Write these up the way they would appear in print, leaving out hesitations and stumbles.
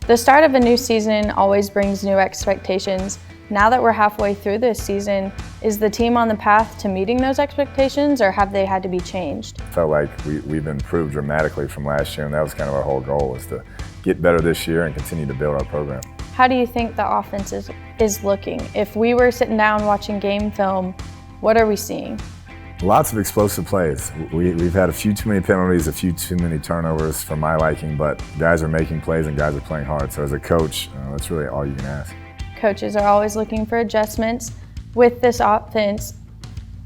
The start of a new season always brings new expectations. Now that we're halfway through this season, is the team on the path to meeting those expectations, or have they had to be changed? Felt like we've improved dramatically from last year, and that was kind of our whole goal, was to get better this year and continue to build our program. How do you think the offense is looking? If we were sitting down watching game film, what are we seeing? Lots of explosive plays. We've had a few too many penalties, a few too many turnovers for my liking, but guys are making plays and guys are playing hard. So as a coach, that's really all you can ask. Coaches are always looking for adjustments. With this offense,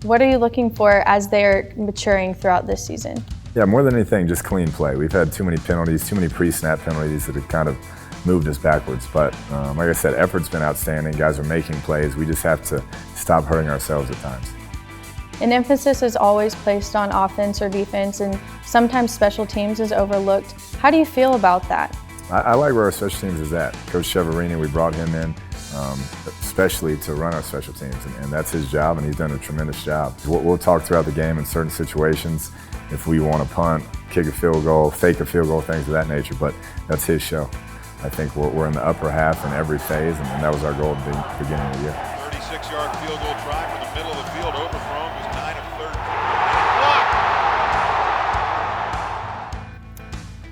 what are you looking for as they're maturing throughout this season? Yeah, more than anything, just clean play. We've had too many penalties, too many pre-snap penalties that have kind of moved us backwards. But like I said, effort's been outstanding. Guys are making plays. We just have to stop hurting ourselves at times. An emphasis is always placed on offense or defense, and sometimes special teams is overlooked. How do you feel about that? I like where our special teams is at. Coach Cheverini, we brought him in especially to run our special teams, and that's his job, and he's done a tremendous job. We'll talk throughout the game in certain situations if we want to punt, kick a field goal, fake a field goal, things of that nature, but that's his show. I think we're in the upper half in every phase, and that was our goal at the beginning of the year. 36-yard field goal try from the middle of the field, overthrown, was 9 of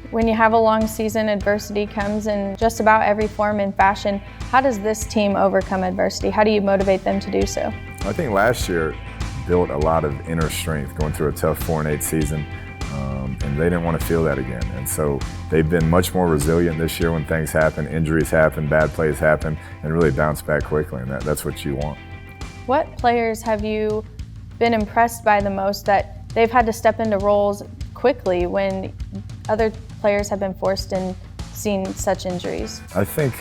13. When you have a long season, adversity comes in just about every form and fashion. How does this team overcome adversity? How do you motivate them to do so? I think last year built a lot of inner strength going through a tough 4-8 season, and they didn't want to feel that again. And so they've been much more resilient this year when things happen, injuries happen, bad plays happen, and really bounce back quickly, and that's what you want. What players have you been impressed by the most that they've had to step into roles quickly when other players have been forced and seen such injuries? I think,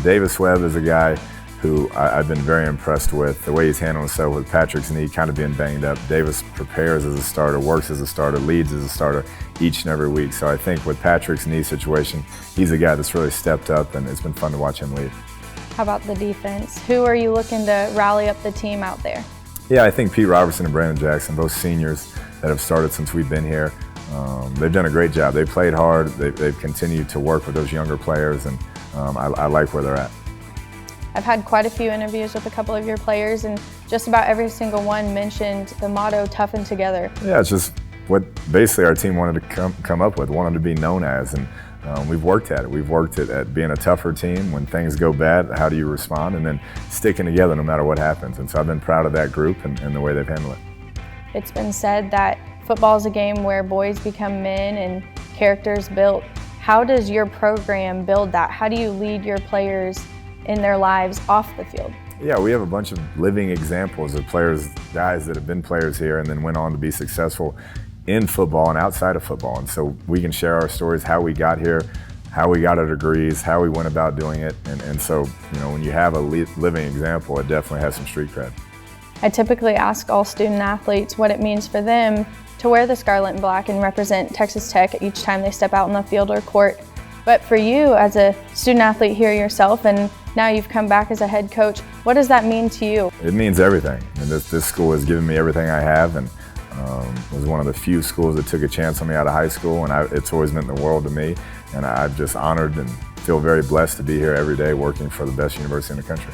Davis Webb is a guy who I've been very impressed with. The way he's handling himself with Patrick's knee kind of being banged up. Davis prepares as a starter, works as a starter, leads as a starter each and every week. So I think with Patrick's knee situation, he's a guy that's really stepped up, and it's been fun to watch him lead. How about the defense? Who are you looking to rally up the team out there? Yeah, I think Pete Robertson and Brandon Jackson, both seniors that have started since we've been here. They've done a great job. They've played hard. They've continued to work with those younger players, and I like where they're at. I've had quite a few interviews with a couple of your players, and just about every single one mentioned the motto, toughen together. Yeah, it's just what basically our team wanted to come up with, wanted to be known as, and we've worked at it. We've worked at being a tougher team. When things go bad, how do you respond? And then sticking together no matter what happens. And so I've been proud of that group and the way they've handled it. It's been said that football is a game where boys become men and characters built. How does your program build that? How do you lead your players in their lives off the field? Yeah, we have a bunch of living examples of players, guys that have been players here and then went on to be successful in football and outside of football. And so we can share our stories, how we got here, how we got our degrees, how we went about doing it. And so, when you have a living example, it definitely has some street cred. I typically ask all student athletes what it means for them to wear the scarlet and black and represent Texas Tech each time they step out on the field or court. But for you, as a student athlete here yourself, and now you've come back as a head coach, what does that mean to you? It means everything. And this school has given me everything I have, and it was one of the few schools that took a chance on me out of high school, and it's always meant the world to me. And I'm just honored and feel very blessed to be here every day working for the best university in the country.